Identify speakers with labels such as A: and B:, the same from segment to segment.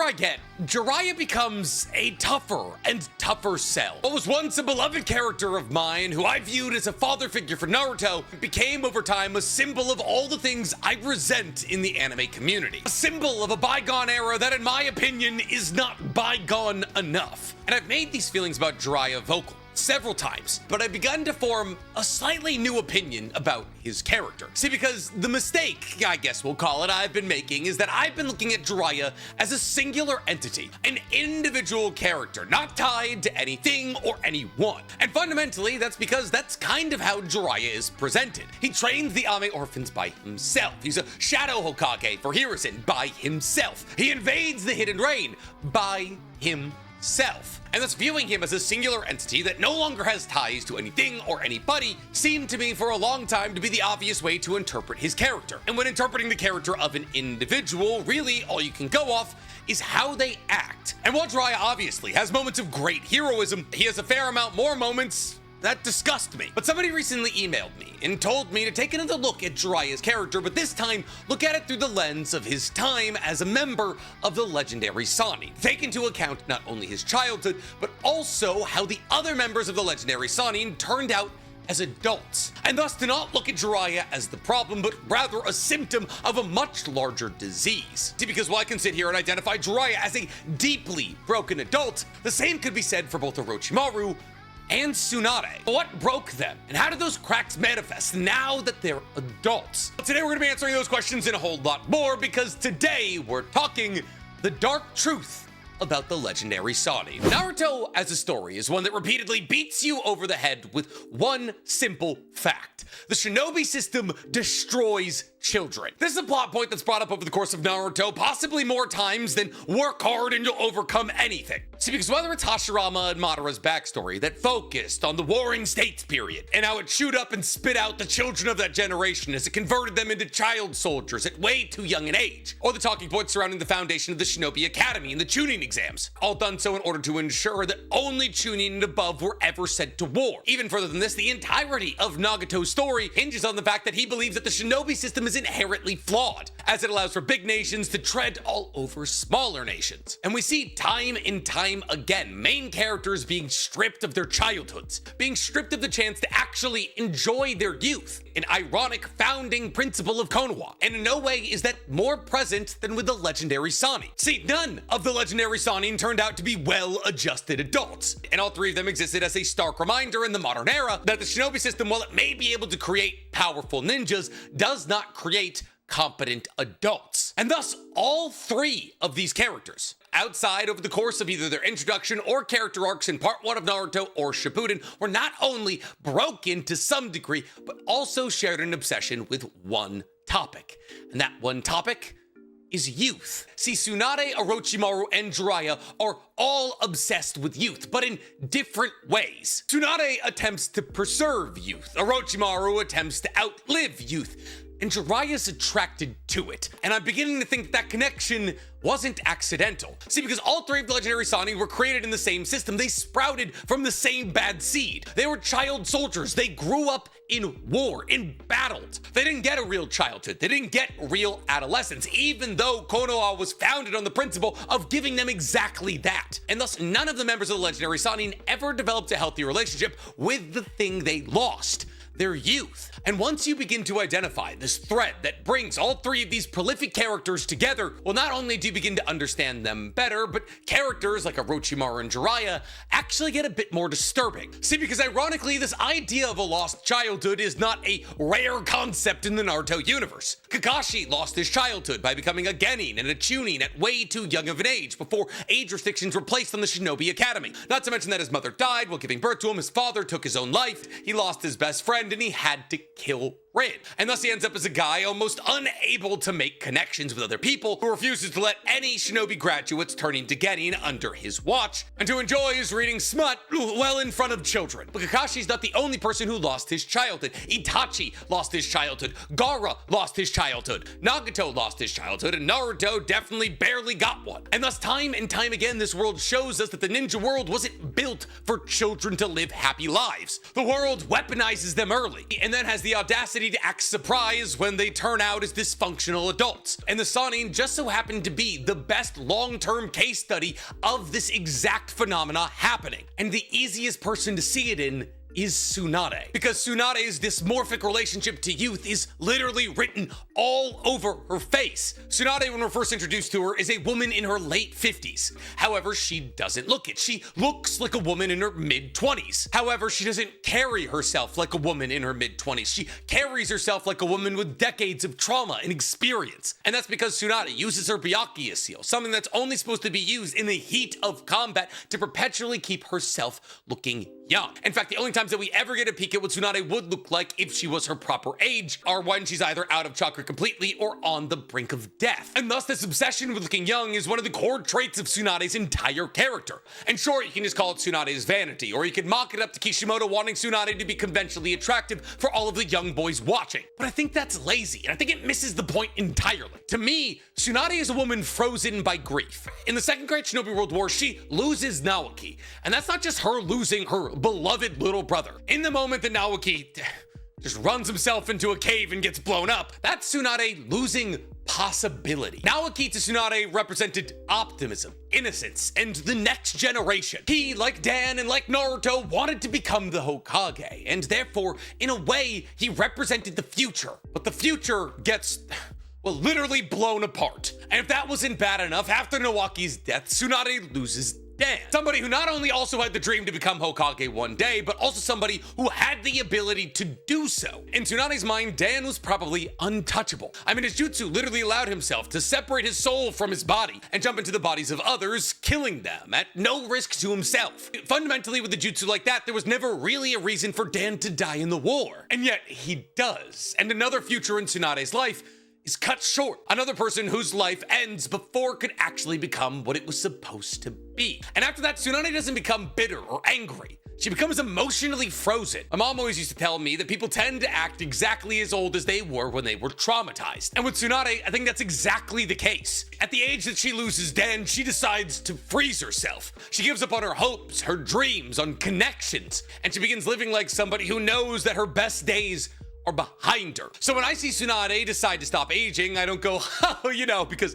A: I get, Jiraiya becomes a tougher and tougher cell. What was once a beloved character of mine, who I viewed as a father figure for Naruto, became over time a symbol of all the things I resent in the anime community. A symbol of a bygone era that, in my opinion, is not bygone enough. And I've made these feelings about Jiraiya vocal several times, but I've begun to form a slightly new opinion about his character. See, because the mistake, I guess we'll call it, I've been making is that I've been looking at Jiraiya as a singular entity, an individual character, not tied to anything or anyone. And fundamentally, that's because that's kind of how Jiraiya is presented. He trains the Ame orphans by himself. He's a Shadow Hokage for Hiruzen by himself. He invades the Hidden Rain by himself. And thus viewing him as a singular entity that no longer has ties to anything or anybody seemed to me for a long time to be the obvious way to interpret his character. And when interpreting the character of an individual, really all you can go off is how they act. And while Jiraiya obviously has moments of great heroism, he has a fair amount more moments that disgust me. But somebody recently emailed me and told me to take another look at Jiraiya's character, but this time look at it through the lens of his time as a member of the legendary Sannin. Take into account not only his childhood, but also how the other members of the legendary Sannin turned out as adults, and thus to not look at Jiraiya as the problem, but rather a symptom of a much larger disease. See, because while I can sit here and identify Jiraiya as a deeply broken adult, the same could be said for both Orochimaru and Tsunade. What broke them? And how did those cracks manifest now that they're adults? Today we're gonna be answering those questions and a whole lot more, because today we're talking the dark truth about the legendary Sannin. Naruto as a story is one that repeatedly beats you over the head with one simple fact. The shinobi system destroys children. This is a plot point that's brought up over the course of Naruto possibly more times than work hard and you'll overcome anything. See, because whether it's Hashirama and Madara's backstory that focused on the Warring States period and how it chewed up and spit out the children of that generation as it converted them into child soldiers at way too young an age, or the talking points surrounding the foundation of the Shinobi Academy and the Chunin exams, all done so in order to ensure that only Chunin and above were ever sent to war. Even further than this, the entirety of Nagato's story hinges on the fact that he believes that the shinobi system is inherently flawed, as it allows for big nations to tread all over smaller nations. And we see time and time again main characters being stripped of their childhoods, being stripped of the chance to actually enjoy their youth, an ironic founding principle of Konoha. And in no way is that more present than with the legendary Sannin. See, none of the legendary Sannin turned out to be well-adjusted adults, and all three of them existed as a stark reminder in the modern era that the shinobi system, while it may be able to create powerful ninjas, does not create competent adults. And thus, all three of these characters, outside over the course of either their introduction or character arcs in part 1 of Naruto or Shippuden, were not only broken to some degree, but also shared an obsession with one topic. And that one topic is youth. See, Tsunade, Orochimaru, and Jiraiya are all obsessed with youth, but in different ways. Tsunade attempts to preserve youth. Orochimaru attempts to outlive youth. And Jiraiya's attracted to it. And I'm beginning to think that connection wasn't accidental. See, because all three of the legendary Sannin were created in the same system. They sprouted from the same bad seed. They were child soldiers. They grew up in war, in battles. They didn't get a real childhood. They didn't get real adolescence, even though Konoha was founded on the principle of giving them exactly that. And thus, none of the members of the legendary Sannin ever developed a healthy relationship with the thing they lost: their youth. And once you begin to identify this thread that brings all three of these prolific characters together, well, not only do you begin to understand them better, but characters like Orochimaru and Jiraiya actually get a bit more disturbing. See, because ironically, this idea of a lost childhood is not a rare concept in the Naruto universe. Kakashi lost his childhood by becoming a genin and a chunin at way too young of an age before age restrictions were placed on the Shinobi Academy. Not to mention that his mother died while giving birth to him, his father took his own life, he lost his best friend, and he had to kill Rin. And thus he ends up as a guy almost unable to make connections with other people, who refuses to let any shinobi graduates turn into genin under his watch, and who enjoys reading smut well in front of children. But Kakashi's not the only person who lost his childhood. Itachi lost his childhood. Gaara lost his childhood. Nagato lost his childhood, and Naruto definitely barely got one. And thus time and time again, this world shows us that the ninja world wasn't built for children to live happy lives. The world weaponizes them early, and then has the audacity opportunity to act surprised when they turn out as dysfunctional adults. And the Sannin just so happened to be the best long-term case study of this exact phenomena happening. And the easiest person to see it in is Tsunade. Because Tsunade's dysmorphic relationship to youth is literally written all over her face. Tsunade, when we're first introduced to her, is a woman in her late 50s. However, she doesn't look it. She looks like a woman in her mid-20s. However, she doesn't carry herself like a woman in her mid-20s. She carries herself like a woman with decades of trauma and experience. And that's because Tsunade uses her Byakuya seal, something that's only supposed to be used in the heat of combat to perpetually keep herself looking young. In fact, the only times that we ever get a peek at what Tsunade would look like if she was her proper age are when she's either out of chakra completely or on the brink of death. And thus, this obsession with looking young is one of the core traits of Tsunade's entire character. And sure, you can just call it Tsunade's vanity, or you can mock it up to Kishimoto wanting Tsunade to be conventionally attractive for all of the young boys watching. But I think that's lazy, and I think it misses the point entirely. To me, Tsunade is a woman frozen by grief. In the Second Great Shinobi World War, she loses Naoki, and that's not just her losing her beloved little brother. In the moment that Naoki just runs himself into a cave and gets blown up, that's Tsunade losing possibility. Naoki to Tsunade represented optimism, innocence, and the next generation. He, like Dan and like Naruto, wanted to become the Hokage, and therefore, in a way, he represented the future. But the future gets, well, literally blown apart. And if that wasn't bad enough, after Naoki's death, Tsunade loses Dan. Somebody who not only also had the dream to become Hokage one day, but also somebody who had the ability to do so. In Tsunade's mind, Dan was probably untouchable. I mean, his jutsu literally allowed himself to separate his soul from his body and jump into the bodies of others, killing them at no risk to himself. Fundamentally, with a jutsu like that, there was never really a reason for Dan to die in the war. And yet, he does. And another future in Tsunade's life is cut short. Another person whose life ends before it could actually become what it was supposed to be. And after that, Tsunade doesn't become bitter or angry. She becomes emotionally frozen. My mom always used to tell me that people tend to act exactly as old as they were when they were traumatized. And with Tsunade, I think that's exactly the case. At the age that she loses Dan, she decides to freeze herself. She gives up on her hopes, her dreams, on connections, and she begins living like somebody who knows that her best days are behind her. So when I see Tsunade decide to stop aging, I don't go, oh, you know, because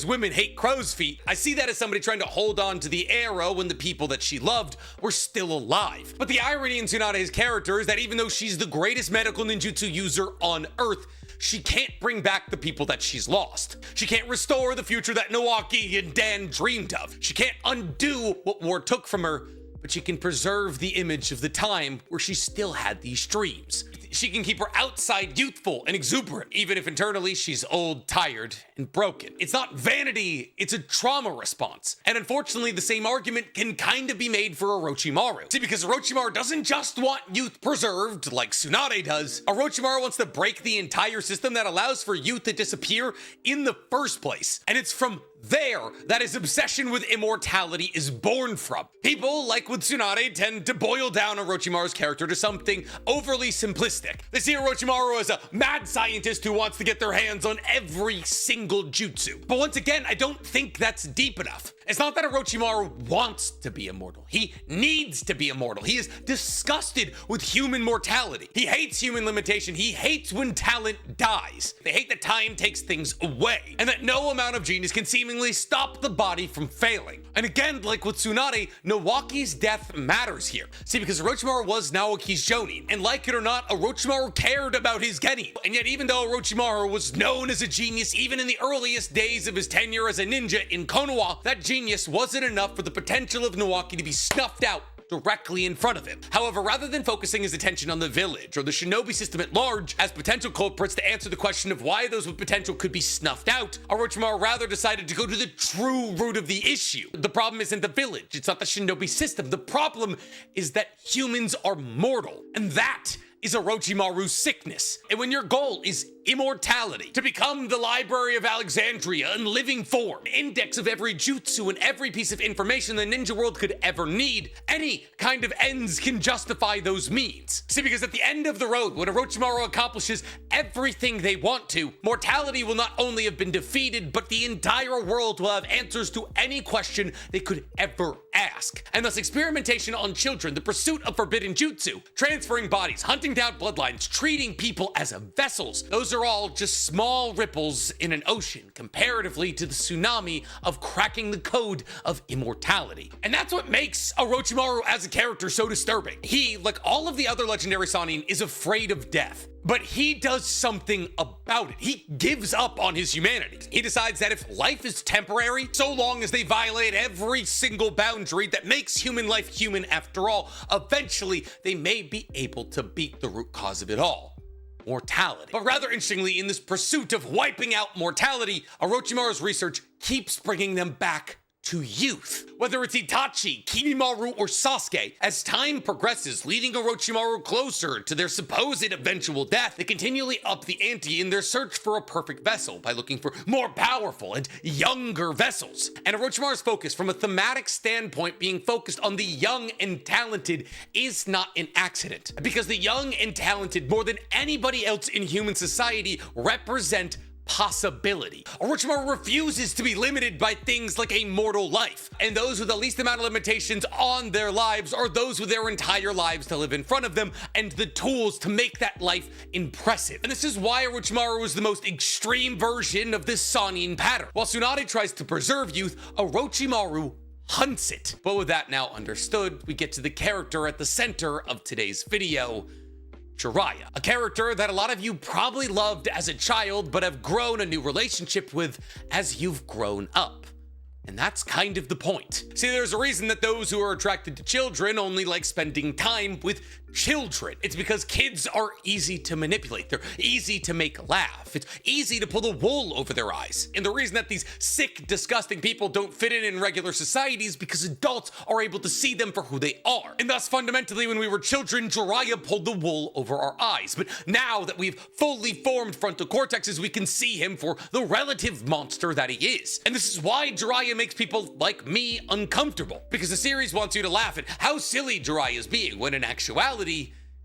A: women hate crow's feet. I see that as somebody trying to hold on to the era when the people that she loved were still alive. But the irony in Tsunade's character is that even though she's the greatest medical ninjutsu user on Earth, she can't bring back the people that she's lost. She can't restore the future that Naoki and Dan dreamed of. She can't undo what war took from her, but she can preserve the image of the time where she still had these dreams. She can keep her outside youthful and exuberant, even if internally she's old, tired, and broken. It's not vanity, it's a trauma response. And unfortunately, the same argument can kind of be made for Orochimaru. See, because Orochimaru doesn't just want youth preserved like Tsunade does. Orochimaru wants to break the entire system that allows for youth to disappear in the first place. And it's from there that his obsession with immortality is born from. People, like with Tsunade, tend to boil down Orochimaru's character to something overly simplistic. They see Orochimaru as a mad scientist who wants to get their hands on every single jutsu. But once again, I don't think that's deep enough. It's not that Orochimaru wants to be immortal. He needs to be immortal. He is disgusted with human mortality. He hates human limitation. He hates when talent dies. They hate that time takes things away, and that no amount of genius can seemingly stop the body from failing. And again, like with Tsunade, Naoki's death matters here. See, because Orochimaru was Naoki's jonin, and like it or not, Orochimaru cared about his genin. And yet, even though Orochimaru was known as a genius even in the earliest days of his tenure as a ninja in Konoha, that genius wasn't enough for the potential of Naoki to be snuffed out directly in front of him. However, rather than focusing his attention on the village or the shinobi system at large as potential culprits to answer the question of why those with potential could be snuffed out, Orochimaru rather decided to go to the true root of the issue. The problem isn't the village, it's not the shinobi system. The problem is that humans are mortal, and that is Orochimaru's sickness. And when your goal is immortality, to become the Library of Alexandria in living form, an index of every jutsu and every piece of information the ninja world could ever need, any kind of ends can justify those means. See, because at the end of the road, when Orochimaru accomplishes everything they want to, mortality will not only have been defeated, but the entire world will have answers to any question they could ever ask. task, and thus experimentation on children, the pursuit of forbidden jutsu, transferring bodies, hunting down bloodlines, treating people as vessels. Those are all just small ripples in an ocean comparatively to the tsunami of cracking the code of immortality. And that's what makes Orochimaru as a character so disturbing. He, like all of the other legendary Sannin, is afraid of death. But he does something about it. He gives up on his humanity. He decides that if life is temporary, so long as they violate every single boundary that makes human life human after all, eventually they may be able to beat the root cause of it all: mortality. But rather interestingly, in this pursuit of wiping out mortality, Orochimaru's research keeps bringing them back to youth. Whether it's Itachi, Kinemaro, or Sasuke, as time progresses, leading Orochimaru closer to their supposed eventual death, they continually up the ante in their search for a perfect vessel by looking for more powerful and younger vessels. And Orochimaru's focus from a thematic standpoint being focused on the young and talented is not an accident, because the young and talented, more than anybody else in human society, represent possibility. Orochimaru refuses to be limited by things like a mortal life, and those with the least amount of limitations on their lives are those with their entire lives to live in front of them and the tools to make that life impressive. And this is why Orochimaru is the most extreme version of this Sannin pattern. While Tsunade tries to preserve youth, Orochimaru hunts it. But with that now understood, we get to the character at the center of today's video: Jiraiya, a character that a lot of you probably loved as a child but have grown a new relationship with as you've grown up. And that's kind of the point. See, there's a reason that those who are attracted to children only like spending time with children. It's because kids are easy to manipulate. They're easy to make laugh. It's easy to pull the wool over their eyes. And the reason that these sick, disgusting people don't fit in regular society is because adults are able to see them for who they are. And thus, fundamentally, when we were children, Jiraiya pulled the wool over our eyes. But now that we've fully formed frontal cortexes, we can see him for the relative monster that he is. And this is why Jiraiya makes people like me uncomfortable, because the series wants you to laugh at how silly Jiraiya is being, when in actuality,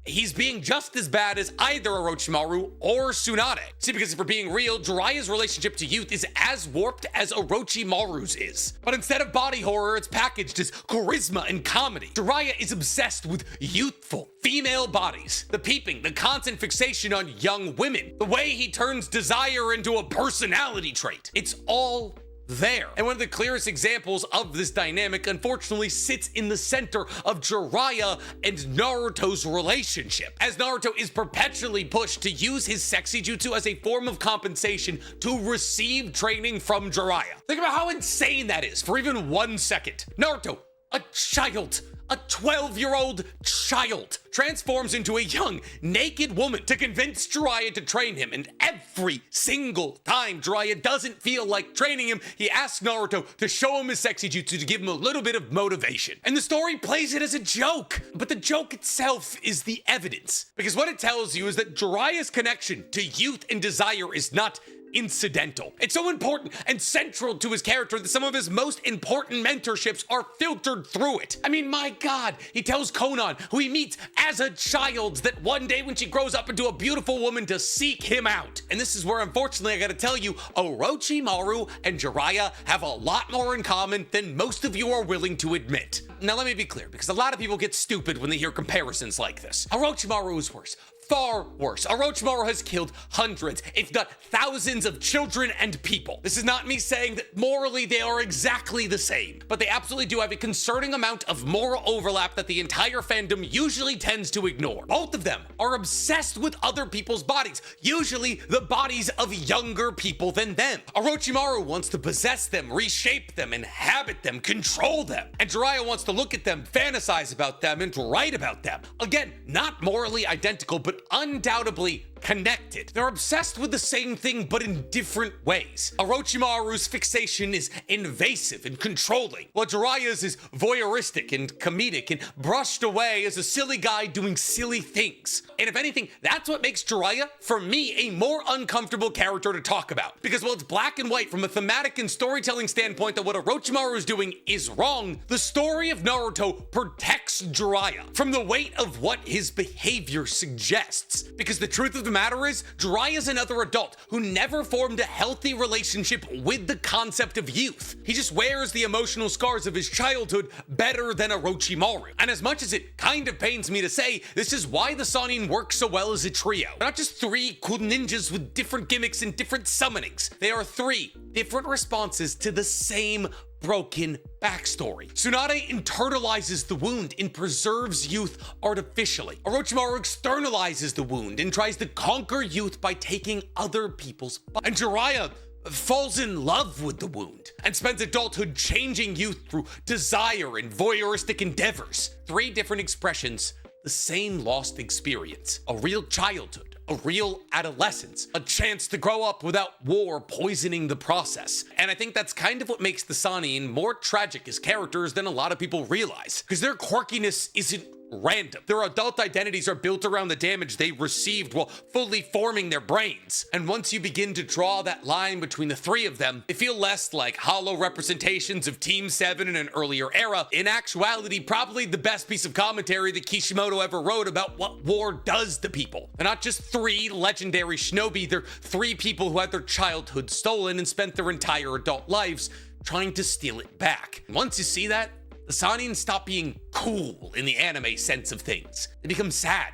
A: he's being just as bad as either Orochimaru or Tsunade. See, because if we're being real, Jiraiya's relationship to youth is as warped as Orochimaru's is. But instead of body horror, it's packaged as charisma and comedy. Jiraiya is obsessed with youthful female bodies, the peeping, the constant fixation on young women, the way he turns desire into a personality trait. It's all there. And one of the clearest examples of this dynamic, unfortunately, sits in the center of Jiraiya and Naruto's relationship, as Naruto is perpetually pushed to use his sexy jutsu as a form of compensation to receive training from Jiraiya. Think about how insane that is for even 1 second. Naruto, a child, a 12-year-old child, transforms into a young, naked woman to convince Jiraiya to train him, and every single time Jiraiya doesn't feel like training him, he asks Naruto to show him his sexy jutsu to give him a little bit of motivation. And the story plays it as a joke, but the joke itself is the evidence, because what it tells you is that Jiraiya's connection to youth and desire is not incidental. It's so important and central to his character that some of his most important mentorships are filtered through it. I mean, my God, he tells Konan, who he meets as a child, that one day when she grows up into a beautiful woman, to seek him out. And this is where, unfortunately, I gotta tell you, Orochimaru and Jiraiya have a lot more in common than most of you are willing to admit. Now, let me be clear, because a lot of people get stupid when they hear comparisons like this. Orochimaru is worse. Far worse. Orochimaru has killed hundreds, if not thousands, of children and people. This is not me saying that morally they are exactly the same, but they absolutely do have a concerning amount of moral overlap that the entire fandom usually tends to ignore. Both of them are obsessed with other people's bodies, usually the bodies of younger people than them. Orochimaru wants to possess them, reshape them, inhabit them, control them. And Jiraiya wants to look at them, fantasize about them, and write about them. Again, not morally identical, but undoubtedly connected. They're obsessed with the same thing, but in different ways. Orochimaru's fixation is invasive and controlling, while Jiraiya's is voyeuristic and comedic and brushed away as a silly guy doing silly things. And if anything, that's what makes Jiraiya, for me, a more uncomfortable character to talk about. Because while it's black and white from a thematic and storytelling standpoint that what Orochimaru is doing is wrong, the story of Naruto protects Jiraiya from the weight of what his behavior suggests. Because the truth of the the matter is, Jiraiya's another adult who never formed a healthy relationship with the concept of youth. He just wears the emotional scars of his childhood better than Orochimaru. And as much as it kind of pains me to say, this is why the Sannin work so well as a trio. They're not just three cool ninjas with different gimmicks and different summonings. They are three different responses to the same broken backstory. Tsunade internalizes the wound and preserves youth artificially. Orochimaru externalizes the wound and tries to conquer youth by taking other people's and Jiraiya falls in love with the wound and spends adulthood changing youth through desire and voyeuristic endeavors. Three different expressions, the same lost experience. A real childhood, a real adolescence, a chance to grow up without war poisoning the process. And I think that's kind of what makes the Sannin more tragic as characters than a lot of people realize, because their quirkiness isn't random. Their adult identities are built around the damage they received while fully forming their brains. And once you begin to draw that line between the three of them, they feel less like hollow representations of Team 7 in an earlier era. In actuality, probably the best piece of commentary that Kishimoto ever wrote about what war does to people. They're not just three legendary shinobi, they're three people who had their childhood stolen and spent their entire adult lives trying to steal it back. And once you see that, the Sannin stop being cool in the anime sense of things. They become sad,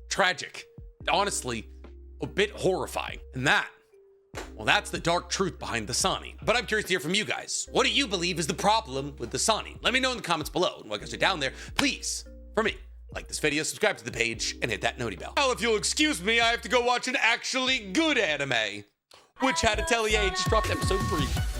A: tragic, honestly, a bit horrifying. And that, well, that's the dark truth behind the Sannin. But I'm curious to hear from you guys. What do you believe is the problem with the Sannin? Let me know in the comments below. And while you guys are down there, please, for me, like this video, subscribe to the page, and hit that noti bell. Well, if you'll excuse me, I have to go watch an actually good anime, which Had to Tell EA just dropped episode 3.